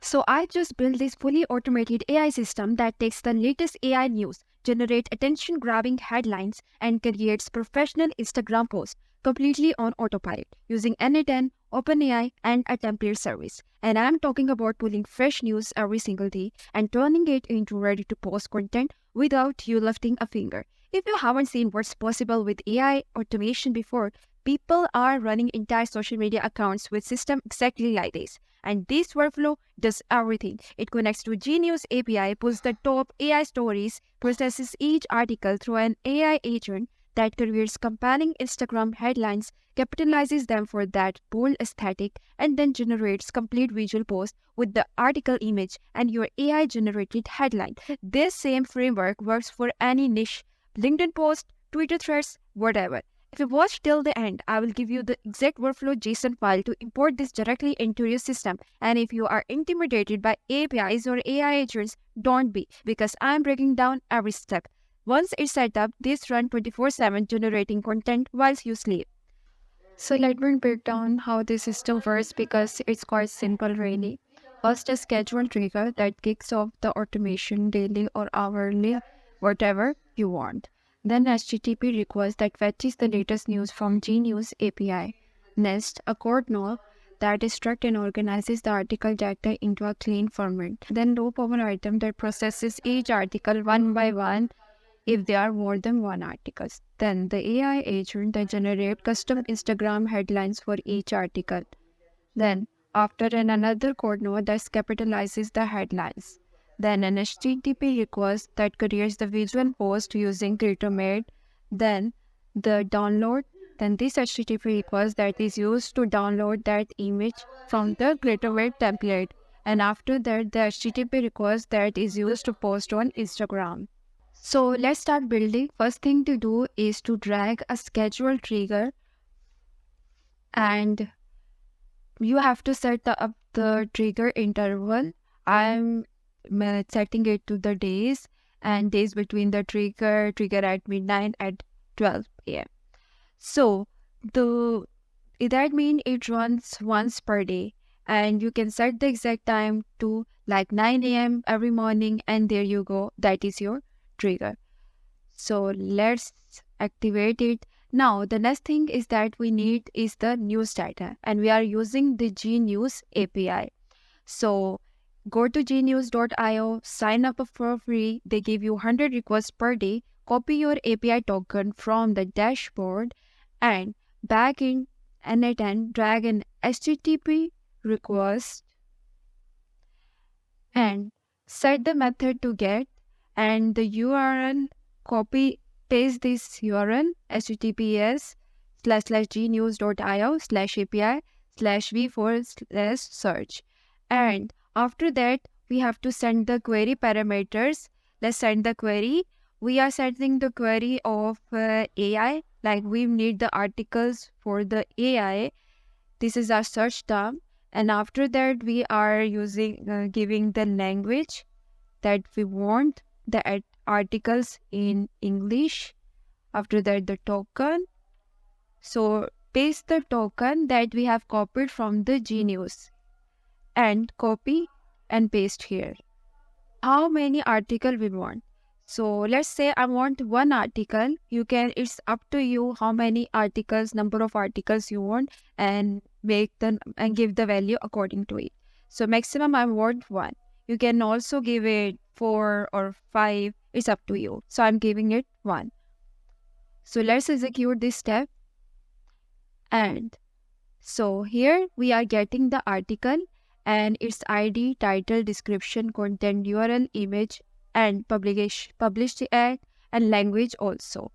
So I just built this fully automated AI system that takes the latest AI news, generate attention-grabbing headlines, and creates professional Instagram posts completely on autopilot using N8N, OpenAI, and a template service. And I'm talking about pulling fresh news every single day and turning it into ready-to-post content without you lifting a finger. If you haven't seen what's possible with AI automation before, people are running entire social media accounts with systems exactly like this. And this workflow does everything. It connects to GNews API, pulls the top AI stories, processes each article through an AI agent that creates compelling Instagram headlines, capitalizes them for that bold aesthetic, and then generates complete visual posts with the article image and your AI-generated headline. This same framework works for any niche, LinkedIn post, Twitter threads, whatever. If you watch till the end, I will give you the exact workflow JSON file to import this directly into your system. And if you are intimidated by APIs or AI agents, don't be, because I'm breaking down every step. Once it's set up, this runs 24/7 generating content whilst you sleep. So let me break down how this system works because it's quite simple really. First, a schedule trigger that kicks off the automation daily or hourly, whatever you want. Then HTTP request that fetches the latest news from GNews API. Next, a code node that extracts and organizes the article data into a clean format. Then low power item that processes each article one by one if there are more than one articles. Then the AI agent that generates custom Instagram headlines for each article. Then after another code node that capitalizes the headlines. Then an HTTP request that creates the visual post using CreataMade. Then the download. Then this HTTP request that is used to download that image from the CreataMade template. And after that, the HTTP request that is used to post on Instagram. So let's start building. First thing to do is to drag a schedule trigger, and you have to set up the trigger interval. I'm setting it to the days, and days between the trigger at midnight at 12 a.m. So that means it runs once per day, and you can set the exact time to like 9 a.m. every morning, and there you go. That is your trigger. So let's activate it. Now the next thing is that we need is the news data, and we are using the GNews API. So go to gnews.io, sign up for free. They give you 100 requests per day. Copy your API token from the dashboard and back in N8N, drag an HTTP request and set the method to get and the URL, copy paste this URL https://gnews.io/api/v4/search. And after that, we have to send the query parameters. Let's send the query. We are setting the query of AI, like we need the articles for the AI. This is our search term. And after that, we are using giving the language that we want the articles in English. After that, the token. So paste the token that we have copied from the GNews and copy and paste here. How many article we want? So let's say I want one article. It's up to you how many articles, number of articles you want, and give the value according to it. So maximum I want one. You can also give it 4 or 5. It's up to you. So I'm giving it 1. So let's execute this step. And so here we are getting the article and its ID, title, description, content, URL, image, and published ad and language also.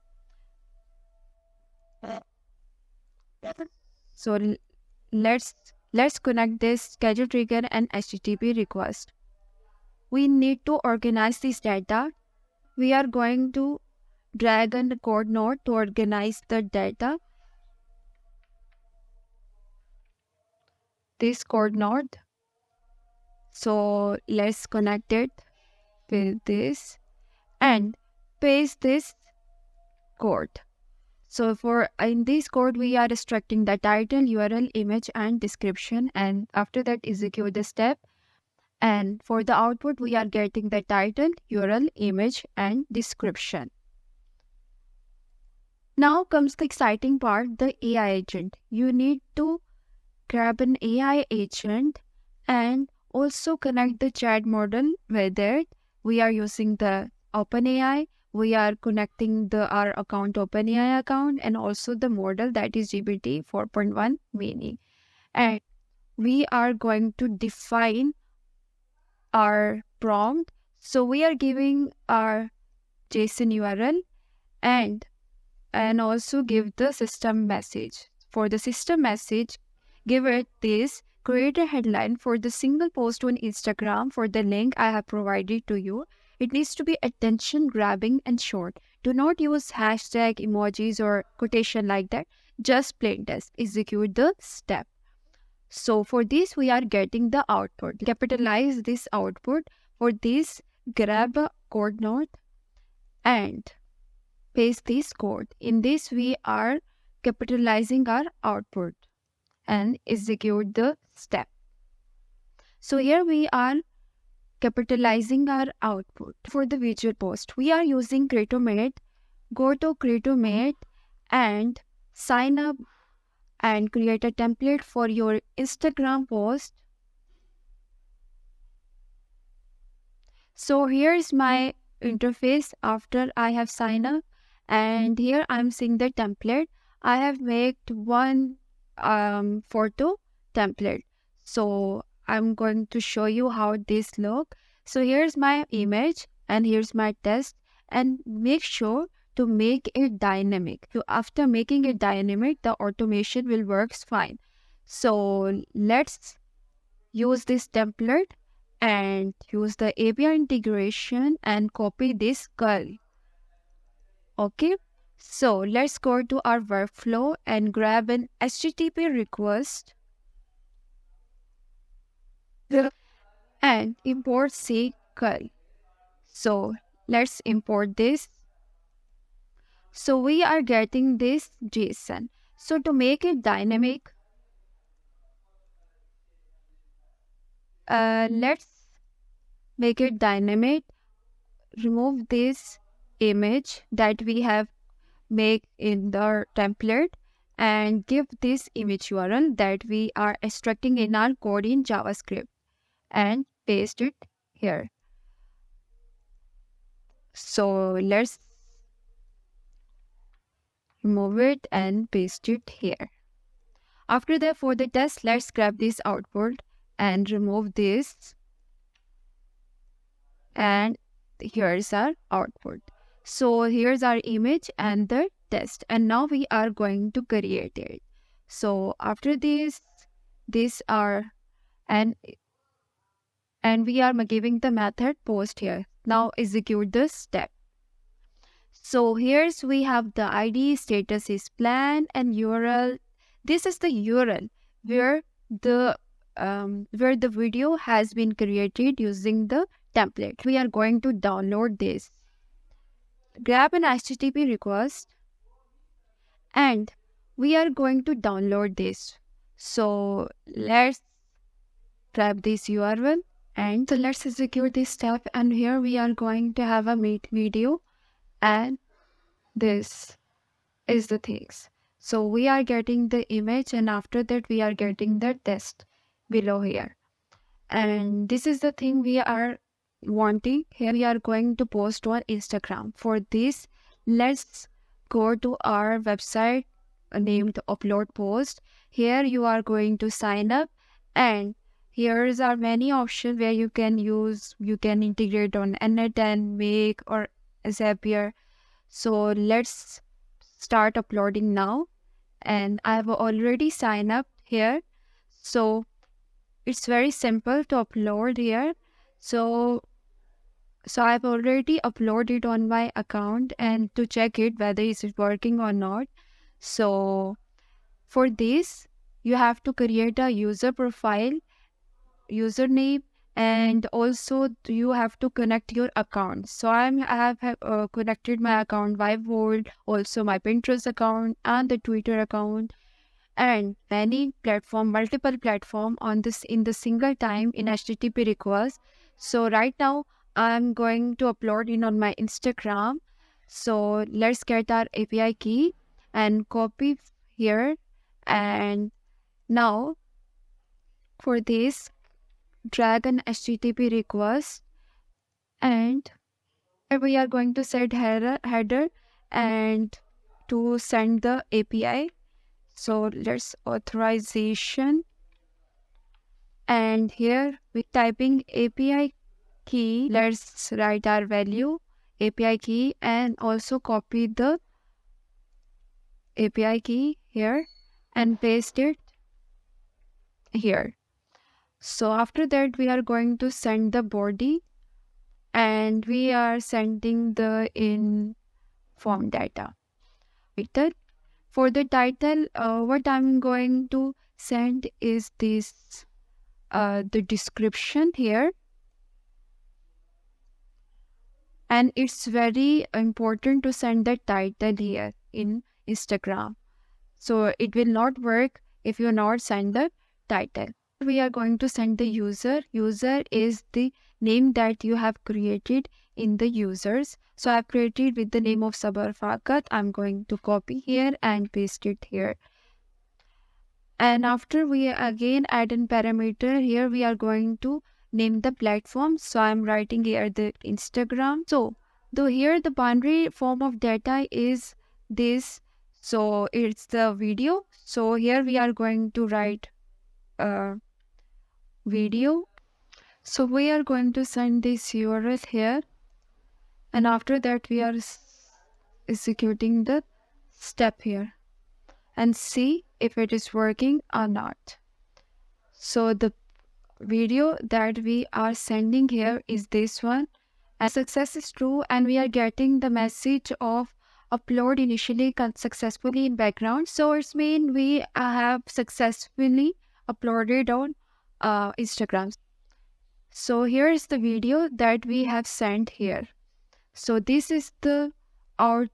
So let's connect this schedule trigger and HTTP request. We need to organize this data. We are going to drag a code node to organize the data. This code node. So let's connect it with this and paste this code. So in this code, we are extracting the title, URL, image, and description. And after that, execute the step. And for the output, we are getting the title, URL, image, and description. Now comes the exciting part, the AI agent. You need to grab an AI agent and also connect the chat model with it. We are using the OpenAI. We are connecting our account, OpenAI account, and also the model that is GPT 4.1 mini. And we are going to define our prompt. So we are giving our JSON URL and also give the system message. For the system message, give it this: create a headline for the single post on Instagram for the link I have provided to you. It needs to be attention grabbing and short. Do not use hashtag, emojis, or quotation like that. Just plain text. Execute the step. So for this, we are getting the output. Capitalize this output. For this, grab a code node and paste this code. In this, we are capitalizing our output and execute the step. So here we are capitalizing our output. For the visual post, we are using CreataMade. Go to CreataMade and sign up and create a template for your Instagram post. So here's my interface after I have signed up, and here I'm seeing the template. I have made one photo template. So I'm going to show you how this look. So here's my image and here's my text, and make sure to make it dynamic. So after making it dynamic, the automation will work fine. So let's use this template and use the API integration and copy this curl. Okay, so let's go to our workflow and grab an HTTP request and import C curl. So let's import this. So we are getting this JSON. So to make it dynamic, let's make it dynamic. Remove this image that we have made in the template and give this image URL that we are extracting in our code in JavaScript and paste it here. So let's remove it and paste it here. After that, for the test, let's grab this output and remove this, and here's our output. So here's our image and the test, and now we are going to create it. So after this, these are and we are giving the method post here. Now execute the step. So here's we have the ID, status is plan, and URL. This is the URL where the video has been created using the template. We are going to download this. Grab an HTTP request and we are going to download this. So let's grab this URL and so let's execute this step, and here we are going to have a video, and this is the things. So we are getting the image, and after that we are getting the text below here. And this is the thing we are wanting. Here we are going to post on Instagram. For this, let's go to our website named Upload Post. Here you are going to sign up, and here's our many options where you can integrate on Nnet and make or Zapier. So let's start uploading now, and I have already signed up here. So it's very simple to upload here. So I've already uploaded on my account and to check it whether is it working or not. So for this, you have to create a user profile, username, and also you have to connect your account. So I have connected my account by Volt, also my Pinterest account and the Twitter account. and many platform, multiple platform on this in the single time in HTTP request. So right now I'm going to upload it on my Instagram. So let's get our API key and copy here. And now for this, drag an HTTP request, and we are going to set header and to send the API. So let's authorization, and here we typing API key. Let's write our value API key and also copy the API key here and paste it here. So after that we are going to send the body, and we are sending the in form data. For the title, what I'm going to send is this the description here, and it's very important to send the title here in Instagram. So it will not work if you not send the title. We are going to send the user. User is the name that you have created in the users. So I've created with the name of Sabar Fakat. I'm going to copy here and paste it here. And after we again add a parameter here, we are going to name the platform. So I'm writing here the Instagram. So here the boundary form of data is this. So it's the video. So here we are going to write video. So we are going to send this URL here, and after that we are executing the step here and see if it is working or not. So the video that we are sending here is this one, and success is true, and we are getting the message of upload initially successfully in background. So it's mean we have successfully uploaded on Instagram. So here is the video that we have sent here. So this is the our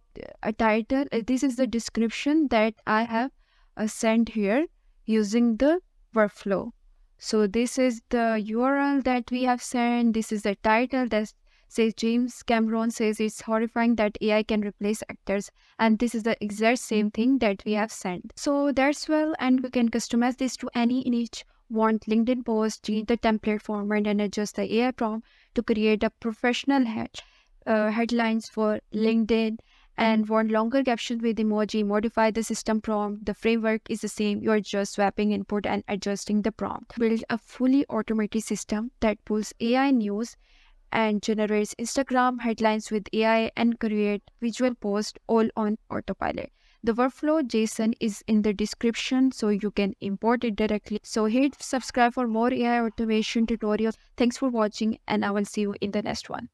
title. This is the description that I have sent here using the workflow. So this is the URL that we have sent. This is the title that says James Cameron says it's horrifying that AI can replace actors, and this is the exact same thing that we have sent. So that's well, and we can customize this to any image want LinkedIn post, change the template format, and adjust the AI prompt to create a professional headlines for LinkedIn, and want longer captions with emoji, modify the system prompt. The framework is the same. You're just swapping input and adjusting the prompt. Build a fully automated system that pulls AI news and generates Instagram headlines with AI and create visual posts all on autopilot. The workflow JSON is in the description, so you can import it directly. So hit subscribe for more AI automation tutorials. Thanks for watching, and I will see you in the next one.